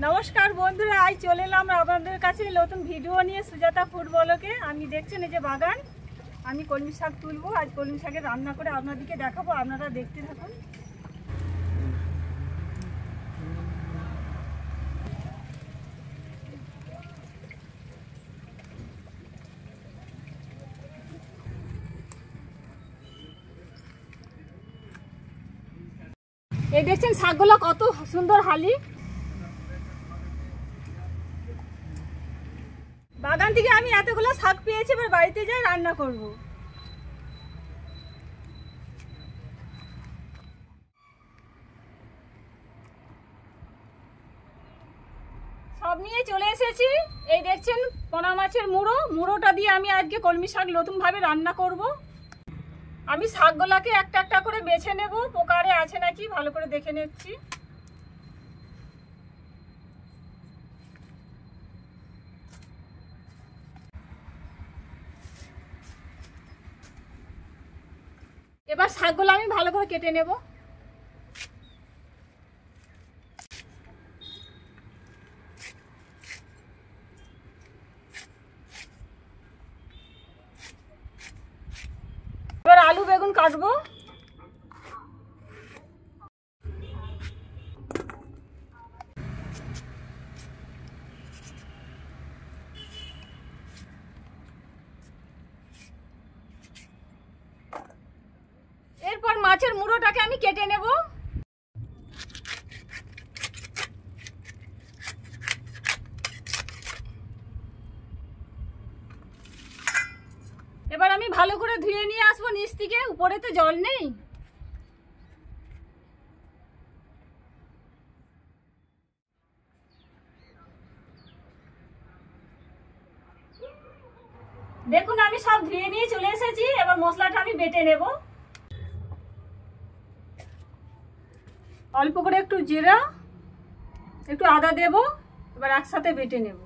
নমস্কার বন্ধুরা, আজ চলে এলাম আপনাদের কাছে নতুন ভিডিও নিয়ে সুজাতা ফুড ব্লগে। আমি দেখছেন এই যে বাগান, আমি কলমি শাক তুলবো। আজ কলমি শাকের রান্না করে আপনাদেরকে দেখাবো, আপনারা দেখতে থাকুন। এই দেখছেন শাকগুলো কত সুন্দর হালি। বাগান থেকে আমি এতগুলো শাক পেয়েছি, এবার বাড়িতে যাই রান্না করব। সব নিয়ে চলে এসেছি। এই দেখছেন পোনা মাছের মুড়োটা দিয়ে আমি আজকে কলমি শাক নতুনভাবে রান্না করব। আমি শাকগুলোকে একটা একটা করে বেছে নেব, পোকারে আছে নাকি ভালো করে দেখে নিচ্ছি। এবার শাকগুলো আমি ভালো করে কেটে নেব। এবার আলু বেগুন কাটবো। এরপর মাছের মুড়োটাকে আমি কেটে নেব। এবার আমি ভালো করে ধুয়ে নিয়ে আসবো নিচ থেকে, উপরে তো জল নেই। দেখুন আমি সব ধুয়ে নিয়ে চলে এসেছি। এবার মশলাটা আমি বেটে নেব। অল্প করে একটু জিরা, একটু আদা দেব, এবার একসাথে বেটে নেব।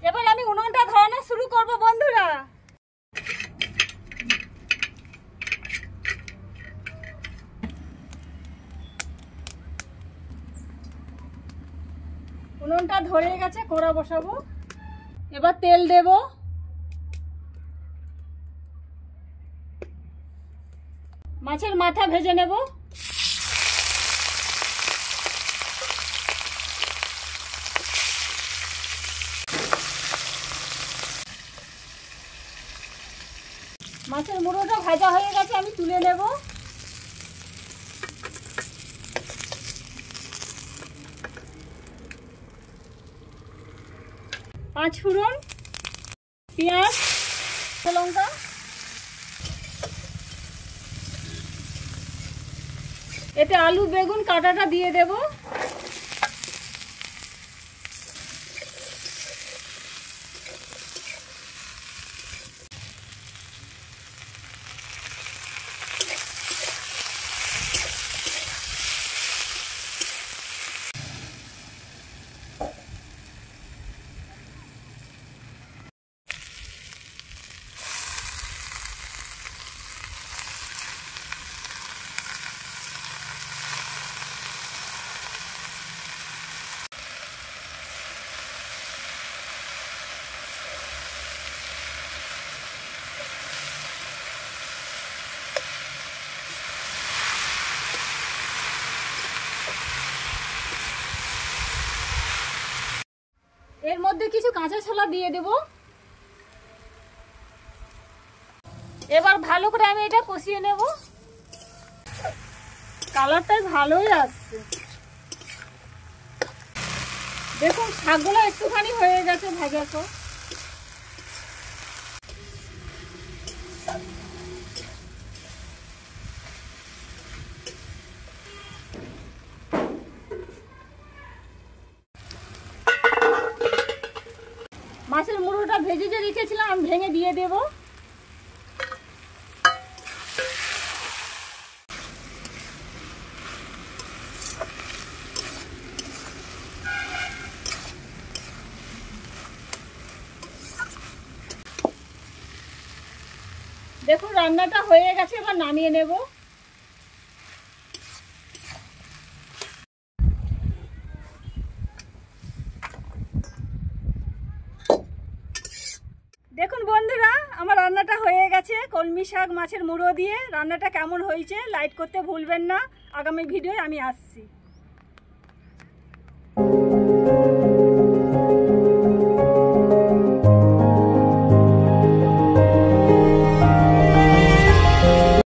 এবার আমি উনুনটা ধরানো শুরু করব বন্ধুরা। উনুনটা ধরে গেছে, কড়া বসাবো। এবার তেল দেব। মাছের মাথা ভেজে নেব। মাছের মুড়োটা ভাজা হয়ে গেছে, আমি তুলে নেব। পাঁচ ফোড়ন, পেঁয়াজ, লঙ্কা, এতে আলু বেগুন কাটাটা দিয়ে দেব। এর মধ্যে কিছু কাঁচা ছোলা দিয়ে দেব। এবার ভালো করে আমি এটা কষিয়ে নেব। কালারটা ভালোই আসছে। দেখুন শাকগুলো একটুখানি হয়ে গেছে ভাজা। তো মাছের মুড়োটা ভেজে যে রেখেছিলাম আমি ভেঙে দিয়ে দেব। দেখুন রান্নাটা হয়ে গেছে, এবার নামিয়ে নেব। দেখুন বন্ধুরা, আমার রান্নাটা হয়ে গেছে কলমি শাক মাছের মুড়ো দিয়ে। রান্নাটা কেমন হয়েছে লাইক করতে ভুলবেন না। আগামী ভিডিওয় আমি আসছি।